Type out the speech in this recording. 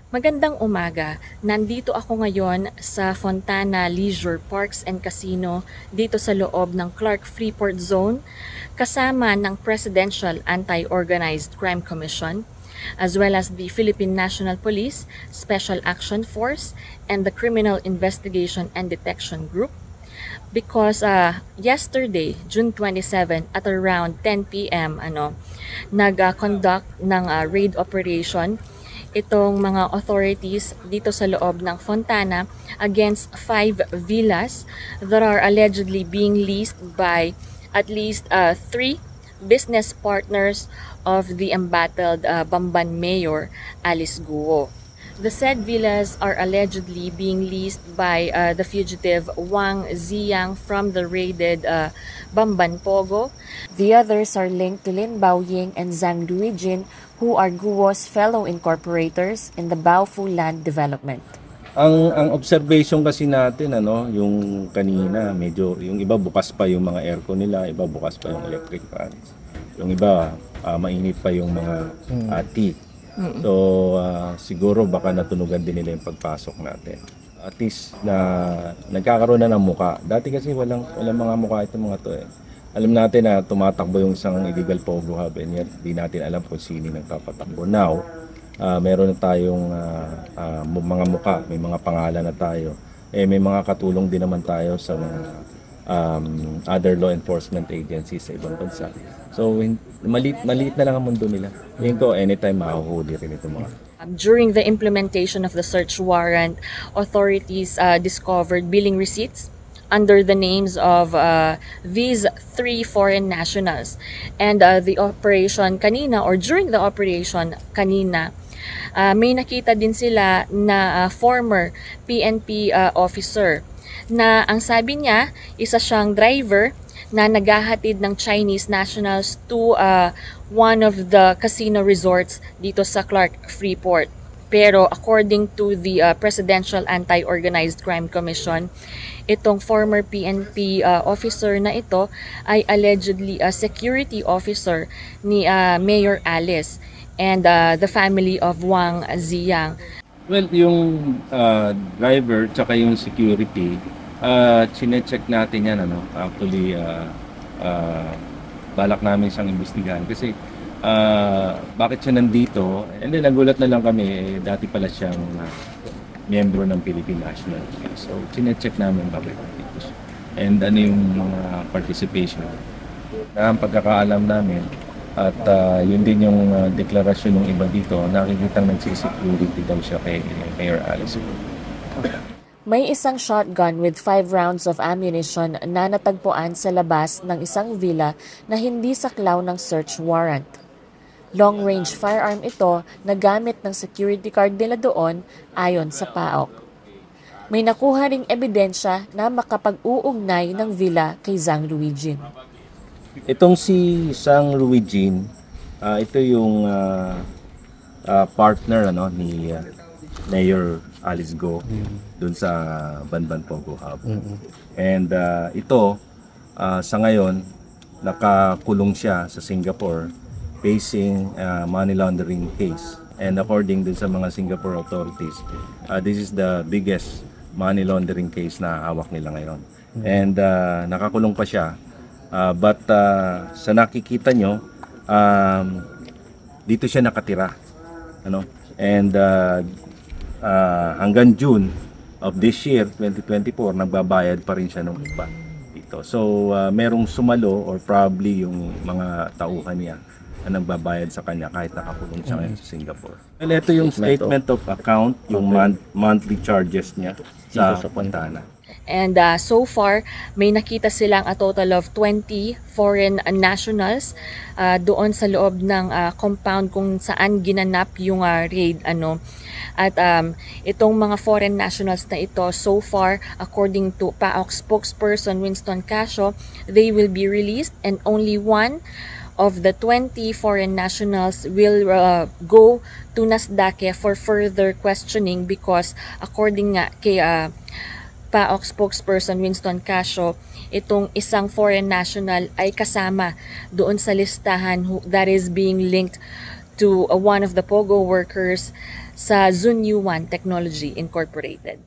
Magandang umaga. Nandito ako ngayon sa Fontana Leisure Parks and Casino dito sa loob ng Clark Freeport Zone kasama ng Presidential Anti-Organized Crime Commission as well as the Philippine National Police, Special Action Force, and the Criminal Investigation and Detection Group because yesterday, June 27 at around 10 p.m. nag-conduct ng raid operation itong mga authorities dito sa loob ng Fontana against 5 villas that are allegedly being leased by at least 3 business partners of the embattled Bamban Mayor Alice Guo. The said villas are allegedly being leased by the fugitive Wang Ziyang from the raided Bamban Pogo. The others are linked to Lin Baoying and Zhang Luijin, who are Guo's fellow incorporators in the Baofu Land Development. Ang observation kasi natin yung kanina medyo yung iba bukas pa yung mga aircon nila, iba bukas pa yung electric fans. Yung iba mainit pa yung mga teeth. So siguro baka natunugan din nila yung pagpasok natin. At least na nagkakaroon na ng muka. Dati kasi walang mga muka itong mga to eh. Alam natin na tumatakbo yung isang illegal pogo hub and yet di natin alam kung sino nagpapatakbo. Now, meron na tayong mga muka, may mga pangalan na tayo. May mga katulong din naman tayo sa mga other law enforcement agencies sa ibang bansa. So, maliit na lang ang mundo nila. Tingin ko, anytime mahuhuli rin ito mga. During the implementation of the search warrant, authorities discovered billing receipts under the names of these 3 foreign nationals. And the operation kanina, or during the operation kanina, may nakita din sila na former PNP officer na ang sabi niya, isa siyang driver na naghahatid ng Chinese nationals to one of the casino resorts dito sa Clark Freeport. Pero according to the Presidential Anti-Organized Crime Commission, itong former PNP officer na ito ay allegedly a security officer ni Mayor Alice and the family of Wang Ziyang. Well, yung driver tsaka yung security, chine-check natin yan. Actually, balak namin siyang imbestigahan kasi bakit siya nandito, and then nagulat na lang kami, dati pala siyang miyembro ng Philippine National Police. So, chine-check namin bakit nandito siya. And ano yung mga participation. Ang pagkakaalam namin, at yun din yung deklarasyon ng iba dito, nakikitang nagsisecurity daw siya kay Mayor Alice. May isang shotgun with 5 rounds of ammunition na natagpuan sa labas ng isang villa na hindi saklaw ng search warrant. Long-range firearm ito na gamit ng security guard nila doon ayon sa PAOK. May nakuha ring ebidensya na makapag-uugnay ng villa kay Zhang Luijin. Itong si Zhang Luijin, ito yung partner ni Mayor Alice Guo dun sa Bamban Pogo Hub. And ito, sa ngayon, nakakulong siya sa Singapore facing money laundering case. And according dun sa mga Singapore authorities, this is the biggest money laundering case na hawak nila ngayon. And nakakulong pa siya. But sa nakikita nyo, dito siya nakatira. And hanggang June of this year, 2024, nagbabayad pa rin siya ng iba dito. So, merong sumalo or probably yung mga tauhan niya na nagbabayad sa kanya kahit nakakulong siya ngayon sa Singapore. Well, ito yung statement of account, yung monthly charges niya sa Fontana. And so far, may nakita silang a total of 20 foreign nationals doon sa loob ng compound kung saan ginanap yung raid. At itong mga foreign nationals na ito, so far, according to PAOK spokesperson Winston Casio, they will be released and only one of the 20 foreign nationals will go to Nasdaq for further questioning because according nga kay PAOK spokesperson Winston Casio, itong isang foreign national ay kasama doon sa listahan that is being linked to one of the POGO workers sa Zunyuan Technology Incorporated.